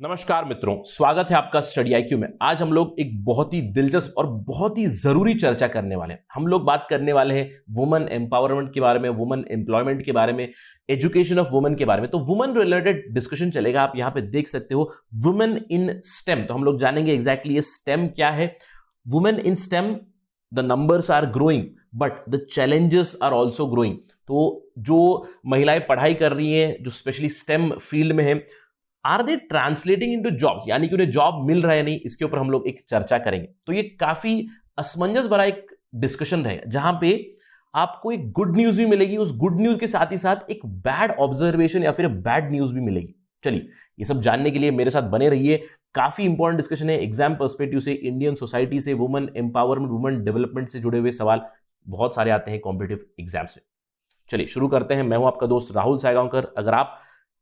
नमस्कार मित्रों, स्वागत है आपका स्टडी आईक्यू में। आज हम लोग एक बहुत ही दिलचस्प और बहुत ही जरूरी चर्चा करने वाले हैं। हम लोग बात करने वाले हैं वुमेन एम्पावरमेंट के बारे में, वुमेन एम्प्लॉयमेंट के बारे में, एजुकेशन ऑफ वुमेन के बारे में। तो वुमेन रिलेटेड डिस्कशन चलेगा। आप यहां पे देख सकते हो वुमेन इन स्टेम। तो हम लोग जानेंगे एग्जैक्टली ये स्टेम क्या है। Women in STEM, the numbers are growing but the challenges are also growing. तो जो महिलाएं पढ़ाई कर रही हैं, जो स्पेशली स्टेम फील्ड में है, are they translating into jobs, यानी कि उन्हें जॉब मिल रहा है या नहीं, इसके ऊपर हम लोग एक चर्चा करेंगे। तो ये काफी असमंजस भरा एक डिस्कशन रहेगा, जहां पे आपको एक गुड न्यूज भी मिलेगी, उस गुड न्यूज के साथ ही साथ एक बैड ऑब्जर्वेशन या फिर बैड न्यूज भी मिलेगी। चलिए, ये सब जानने के लिए मेरे साथ बने रहिए। काफी इंपॉर्टेंट डिस्कशन है एग्जाम पर्सपेक्टिव से, इंडियन सोसाइटी से, वुमेन एम्पावरमेंट, वुमेन डेवलपमेंट से जुड़े हुए सवाल बहुत सारे आते हैं कॉम्पिटिटिव एग्जाम्स में। चलिए शुरू करते हैं। मैं हूं आपका दोस्त राहुल सायगांवकर। अगर आप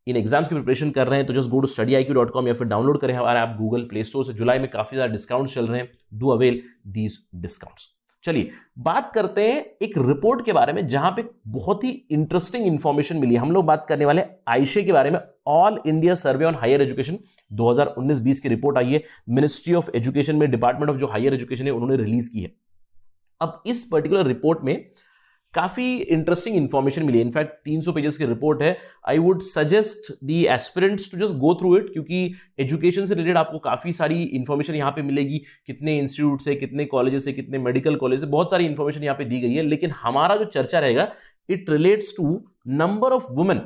इन एग्जाम्स की प्रिपरेशन कर रहे हैं तो जस्ट गो टू studiiq.com या फिर डाउनलोड करें हमारा ऐप गूगल प्ले स्टोर से। जुलाई में काफी ज्यादा डिस्काउंट्स चल रहे हैं, डू अवेल दीज डिस्काउंट्स। चलिए बात करते हैं एक रिपोर्ट के बारे में, जहां पे बहुत ही इंटरेस्टिंग इंफॉर्मेशन मिली है। हम लोग बात करने वाले आईशे के बारे में, all India survey on higher education 2019-20 की रिपोर्ट आई है। मिनिस्ट्री ऑफ एजुकेशन में, डिपार्टमेंट ऑफ जो हायर एजुकेशन है, उन्होंने रिलीज की है। अब इस पर्टिकुलर रिपोर्ट में काफी इंटरेस्टिंग इंफॉर्मेशन मिली है। इनफैक्ट 300 पेजेस की रिपोर्ट है। I would suggest the aspirants to just go through it, क्योंकि एजुकेशन से रिलेटेड आपको काफी सारी इंफॉर्मेशन यहाँ पे मिलेगी। कितने इंस्टीट्यूट से, कितने कॉलेजेस से, कितने मेडिकल कॉलेज से, बहुत सारी इंफॉर्मेशन यहाँ पे दी गई है। लेकिन हमारा जो चर्चा रहेगा, it relates to number of women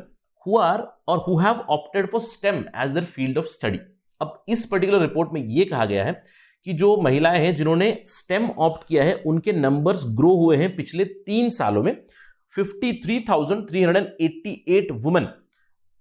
who are or who have opted for STEM as their field of study. अब इस पर्टिकुलर रिपोर्ट में यह कहा गया है कि जो महिलाएं हैं जिन्होंने स्टेम ऑप्ट किया है, उनके नंबर्स ग्रो हुए हैं पिछले 3 सालों में। 53,388 women,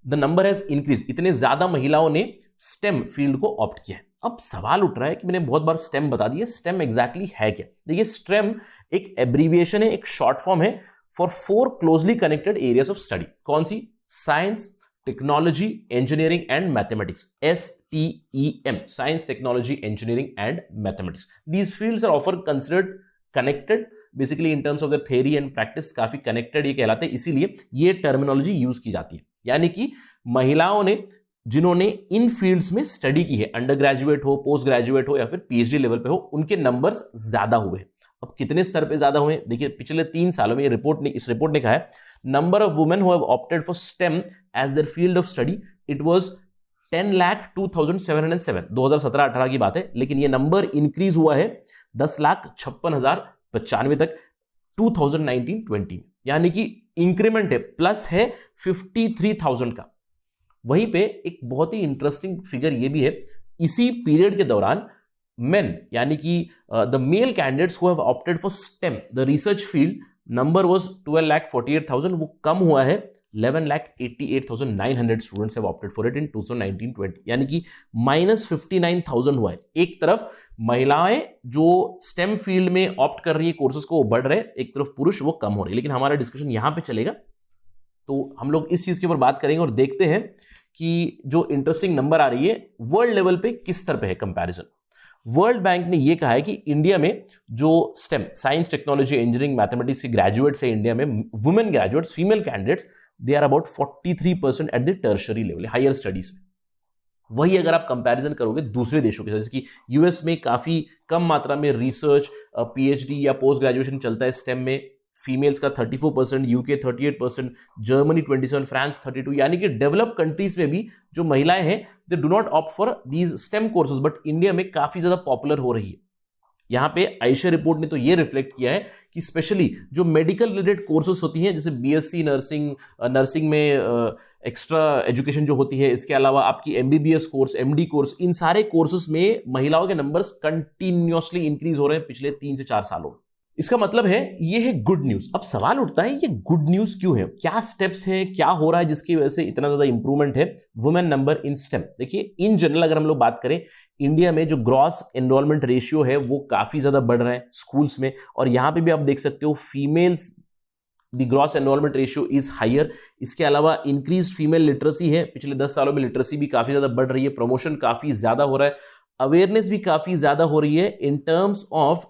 the number has increase. इतने ज्यादा महिलाओं ने स्टेम फील्ड को ऑप्ट किया है। अब सवाल उठ रहा है कि मैंने बहुत बार स्टेम बता दिया, स्टेम एग्जैक्टली है क्या? देखिए, स्टेम एक एब्रीविएशन है, एक शॉर्ट फॉर्म है for 4 closely connected areas of study. कौन सी? Science, technology, engineering and mathematics. STEM, science, technology, engineering and mathematics. These fields are ऑफर considered connected, basically in terms of the theory and practice काफी connected ये कहलाते हैं, इसीलिए ये terminology use की जाती है। यानी कि महिलाओं ने जिन्होंने इन फील्ड्स में स्टडी की है, अंडर ग्रेजुएट हो, पोस्ट ग्रेजुएट हो या फिर PhD लेवल पे हो, उनके नंबर्स ज्यादा हुए हैं। अब कितने स्तर पे ज्यादा हुए? देखिए, पिछले 3 सालों में इस रिपोर्ट ने कहा है, number of women who have opted for STEM as their field of study, it was 10,02,707। 2017-18 की बात है, लेकिन ये नंबर इंक्रीज हुआ है 10,56,095 तक 2019-20 में। यानी कि इंक्रीमेंट है, प्लस है 53,000 का। वहीं पे एक बहुत ही इंटरेस्टिंग फिगर ये भी है, इसी पीरियड के दौरान मेन, यानी कि the male candidates who have opted for stem, the research field, number was 12,48,000, वो कम हुआ है 11,88,900 students have opted for it in 2019-20। यानी कि -59,000 हुआ है। एक तरफ महिलाएं जो स्टेम फील्ड में ऑप्ट कर रही है कोर्सेज को, वो बढ़ रहे, एक तरफ पुरुष वो कम हो रहे। लेकिन हमारा डिस्कशन यहां पे चलेगा, तो हम लोग इस चीज के ऊपर बात करेंगे और देखते हैं कि जो इंटरेस्टिंग नंबर आ रही है वर्ल्ड लेवल पे किस तरह पे है कंपैरिजन। वर्ल्ड बैंक ने यह कहा है कि इंडिया में जो STEM, science, technology, engineering, mathematics के ग्रेजुएट्स है इंडिया में, women graduates, female candidates, they are about 43% at the tertiary level, higher studies में। वही अगर आप कंपैरिजन करोगे दूसरे देशों के साथ, जैसे कि यूएस में काफी कम मात्रा में रिसर्च, PhD या पोस्ट ग्रेजुएशन चलता है स्टेम में, फीमेल्स का 34%, यूके 38%, जर्मनी 27%, फ्रांस 32%। यानी कि डेवलप कंट्रीज में भी जो महिलाएं हैं, they do not opt for these stem courses, but India में काफी ज्यादा पॉपुलर हो रही है। यहां पे आईशे रिपोर्ट ने तो ये रिफ्लेक्ट किया है कि स्पेशली जो मेडिकल रिलेटेड कोर्सेज होती हैं, जैसे BSc नर्सिंग में एक्स्ट्रा एजुकेशन जो होती है, इसके अलावा आपकी MBBS कोर्स, MD कोर्स, इन सारे कोर्सेज में महिलाओं के नंबर्स कंटिन्यूअसली इंक्रीज हो रहे हैं पिछले 3 से 4 सालों में। इसका मतलब है ये है गुड न्यूज। अब सवाल उठता है, ये गुड न्यूज क्यों है? क्या स्टेप्स है, क्या हो रहा है जिसकी वजह से इतना ज्यादा इंप्रूवमेंट है वुमेन नंबर इन स्टेम? देखिए, इन जनरल अगर हम लोग बात करें, इंडिया में जो ग्रॉस एनरोलमेंट रेशियो है वो काफी ज्यादा बढ़ रहा है स्कूल्स में, और यहां पे भी आप देख सकते हो females, the gross enrolment ratio is higher. इसके अलावा इंक्रीज फीमेल लिटरेसी है, पिछले 10 सालों में लिटरेसी भी काफी ज्यादा बढ़ रही है, प्रमोशन काफी ज्यादा हो रहा है, अवेयरनेस भी काफी ज्यादा हो रही है in terms of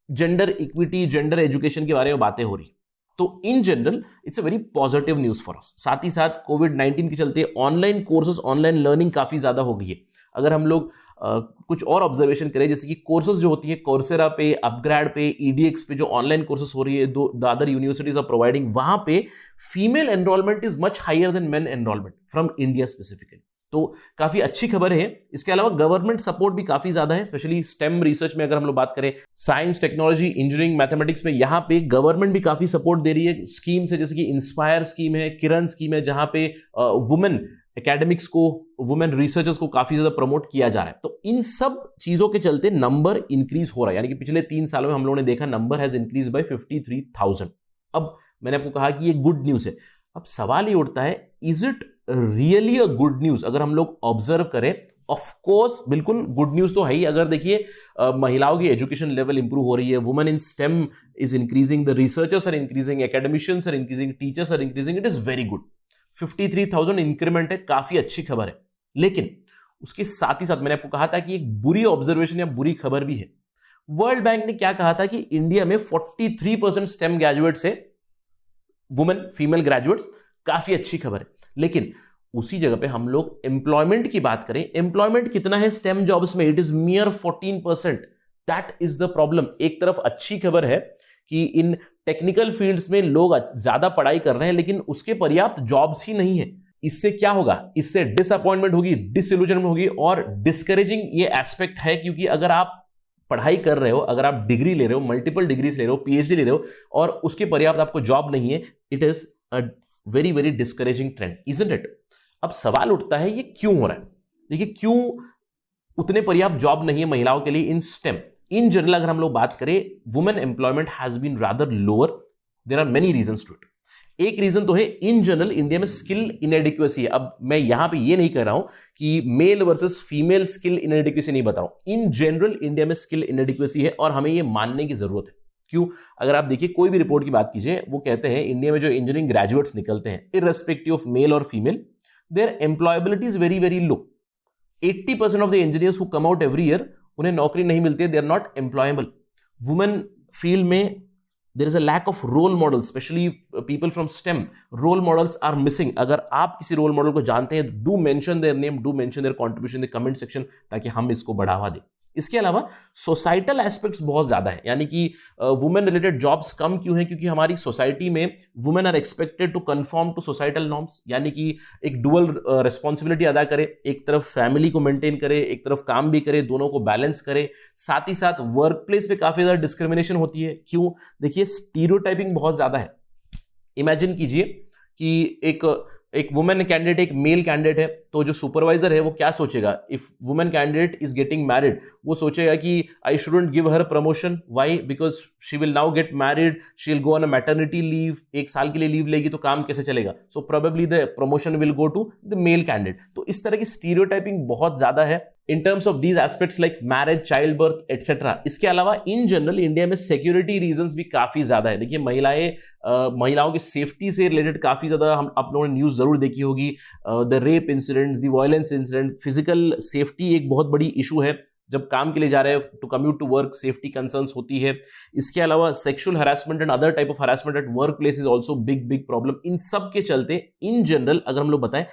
gender equity, gender education के बारे में बातें हो रही। तो in general it's a very positive news for us. साथ ही साथ कोविड-19 के चलते ऑनलाइन कोर्सेज, ऑनलाइन लर्निंग काफी ज्यादा हो गई है। अगर हम लोग कुछ और ऑब्जर्वेशन करें, जैसे कि कोर्सेज जो होती है कोर्सेरा पे, अपग्रेड पे, EDX पे जो ऑनलाइन कोर्सेज हो रही है, the other universities are providing, वहां पे female enrolment is much higher than men enrolment from India specifically. तो काफी अच्छी खबर है। इसके अलावा गवर्नमेंट सपोर्ट भी काफी ज्यादा है, स्पेशली स्टेम रिसर्च में अगर हम लोग बात करें, साइंस, टेक्नोलॉजी, इंजीनियरिंग, मैथमेटिक्स में, यहाँ पे गवर्नमेंट भी काफी सपोर्ट दे रही है। स्कीम्स है जैसे कि इंस्पायर स्कीम है, किरण स्कीम है, जहां पे वुमेन एकेडमिक्स को, वुमेन रिसर्चर्स को काफी ज्यादा प्रमोट किया जा रहा है। तो इन सब चीजों के चलते नंबर इंक्रीज हो रहा है, यानी कि पिछले 3 सालों में हम लोगों ने देखा नंबर हैज इंक्रीज बाय 53,000। अब मैंने आपको कहा कि ये गुड न्यूज है। अब सवाल ये उठता है, is it really a good news? अगर हम लोग ऑब्जर्व करें, ऑफ कोर्स बिल्कुल गुड न्यूज तो है ही। अगर देखिए महिलाओं की एजुकेशन लेवल इंप्रूव हो रही है, women in STEM is increasing, the researchers are increasing, academicians are increasing, teachers are increasing, it is very good. 53,000 increment है, काफी अच्छी खबर है। लेकिन उसके साथ ही साथ मैंने आपको कहा था कि एक बुरी ऑब्जर्वेशन या बुरी खबर भी है। वर्ल्ड बैंक ने क्या कहा था कि इंडिया में 43% स्टेम ग्रेजुएट्स है, वुमेन फीमेल ग्रेजुएट्स, काफी अच्छी खबर है। लेकिन उसी जगह पे हम लोग एम्प्लॉयमेंट की बात करें, एम्प्लॉयमेंट कितना है स्टेम जॉब्स में? It is मियर 14%। That is the problem. एक तरफ अच्छी खबर है कि इन टेक्निकल फील्ड्स में लोग ज्यादा पढ़ाई कर रहे हैं, लेकिन उसके पर्याप्त जॉब्स ही नहीं है। इससे क्या होगा? इससे डिसअपॉइंटमेंट होगी, डिसइल्यूजनमेंट होगी और डिस्करेजिंग ये एस्पेक्ट है। क्योंकि अगर आप पढ़ाई कर रहे हो, अगर आप डिग्री ले रहे हो, मल्टीपल डिग्रीज ले रहे हो, PhD ले रहे हो और उसके पर्याप्त आपको जॉब नहीं है, it is a very very discouraging trend, isn't it? अब सवाल उठता है ये क्यों हो रहा है? देखिए, क्यों उतने पर्याप्त जॉब नहीं है महिलाओं के लिए इन स्टेम? इन जनरल अगर हम लोग बात करें, women employment has been rather lower. There are many reasons to it. एक रीजन तो है इन जनरल इंडिया में स्किल इनएडिक्वेसी है। अब मैं यहां पे ये नहीं कह रहा हूं कि male versus female skill inadequacy नहीं बता रहा हूं। इन जनरल इंडिया में स्किल इनएडिक्वेसी है और हमें ये मानने की जरूरत है। क्यों? अगर आप देखिए कोई भी रिपोर्ट की बात कीजिए, वो कहते हैं इंडिया में जो इंजीनियरिंग ग्रेजुएट्स निकलते हैं, इररेस्पेक्टिव ऑफ मेल और female, their employability is very very low. 80% of the engineers who come out every year, उन्हें नौकरी नहीं मिलती है, they are not employable. Women field में there is a lack of role model, specially people from STEM. Role models are missing. अगर आप किसी role model को जानते हैं, do mention their name, do mention their contribution in the comment section, ताकि हम इसको बढ़ावा दें। इसके अलावा सोसाइटल एस्पेक्ट्स बहुत ज्यादा है, यानी कि वुमेन रिलेटेड जॉब्स कम क्यों हैं? क्योंकि हमारी सोसाइटी में women are expected to conform to societal norms, यानी कि एक डुअल रिस्पॉन्सिबिलिटी अदा करे, एक तरफ फैमिली को मेंटेन करे, एक तरफ काम भी करे, दोनों को बैलेंस करे। साथ ही साथ वर्क प्लेस पे काफी ज्यादा डिस्क्रिमिनेशन होती है। क्यों? देखिए, स्टीरियोटाइपिंग बहुत ज्यादा है। इमेजिन कीजिए कि एक वुमेन कैंडिडेट, एक मेल कैंडिडेट है, तो जो सुपरवाइजर है वो क्या सोचेगा? If women candidate is getting married, वो सोचेगा कि I shouldn't give her promotion. Why? Because she will now get married, she will go on a maternity leave, 1 साल के लिए लीव लेगी, तो काम कैसे चलेगा? So probably the promotion will go to the male candidate. तो इस तरह की स्टीरियोटाइपिंग बहुत ज्यादा है in terms of these aspects like marriage, child birth etcetera. इसके अलावा इन जनरल इंडिया में सिक्योरिटी रीजंस भी काफी ज्यादा है। देखिए, महिलाओं की सेफ्टी से रिलेटेड काफी ज्यादा हम आप लोगों ने न्यूज जरूर देखी होगी। The rape incident, the violence incident, physical safety एक बहुत बड़ी इशू है। जब काम के लिए जा रहे हैं, to commute to work, safety concerns होती है। इसके अलावा sexual harassment and other type of harassment at work place is also big big problem. इन सब के चलते इन जनरल अगर हम लोग बताएं,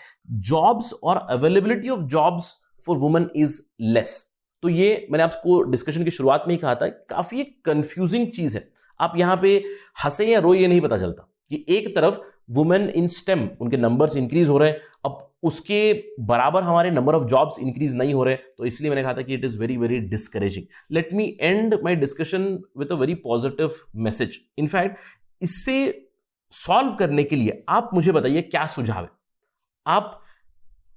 जॉब्स और availability of jobs for women is less. तो ये मैंने आपको डिस्कशन की शुरुआत में ही कहा था, काफी एक कंफ्यूजिंग चीज है। आप यहां पे हंसे या रोए ये नहीं पता चलता कि एक तरफ वुमेन इन स्टेम, उनके नंबर्स इंक्रीज हो रहे हैं, अब उसके बराबर हमारे नंबर ऑफ जॉब्स इंक्रीज नहीं हो रहे। तो इसलिए मैंने कहा था कि it is very very discouraging. Let me and my discussion with a very positive message. In fact इससे सॉल्व करने के लिए आप मुझे बताइए क्या सुझाव है। आप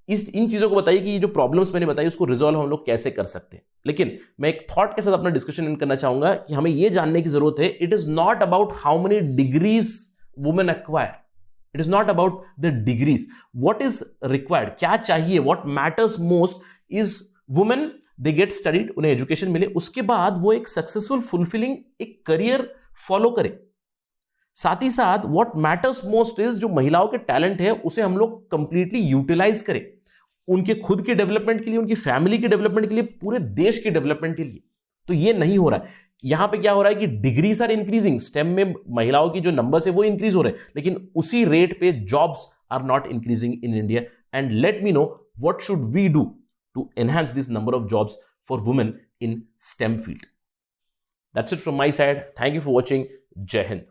इन चीजों को बताइए कि ये जो प्रॉब्लम्स मैंने बताई उसको रिजॉल्व हम लोग कैसे कर सकते हैं। लेकिन मैं एक थॉट के साथ अपना डिस्कशन एंड करना चाहूंगा कि हमें ये जानने की जरूरत है, it is not about how many degrees women acquire, it is not about the degrees, what is required, क्या चाहिए, what matters most is women they get studied, उन्हें एजुकेशन मिले, उसके बाद वो एक सक्सेसफुल फुलफिलिंग एक करियर फॉलो करे। साथ ही साथ व्हाट मैटर्स मोस्ट इज जो महिलाओं के टैलेंट है उसे हम लोग कंप्लीटली यूटिलाइज करें, उनके खुद के डेवलपमेंट के लिए, उनकी फैमिली के डेवलपमेंट के लिए, पूरे देश के डेवलपमेंट के लिए। तो ये नहीं हो रहा है। यहां पे क्या हो रहा है कि डिग्रीज आर इंक्रीजिंग, स्टेम में महिलाओं की जो नंबर्स है वो इंक्रीज हो रहे हैं, लेकिन उसी रेट पे jobs are not increasing in India. And let me know what should we do to enhance this number of jobs for women in STEM field. That's it from my side. Thank you for watching. Jai Hind.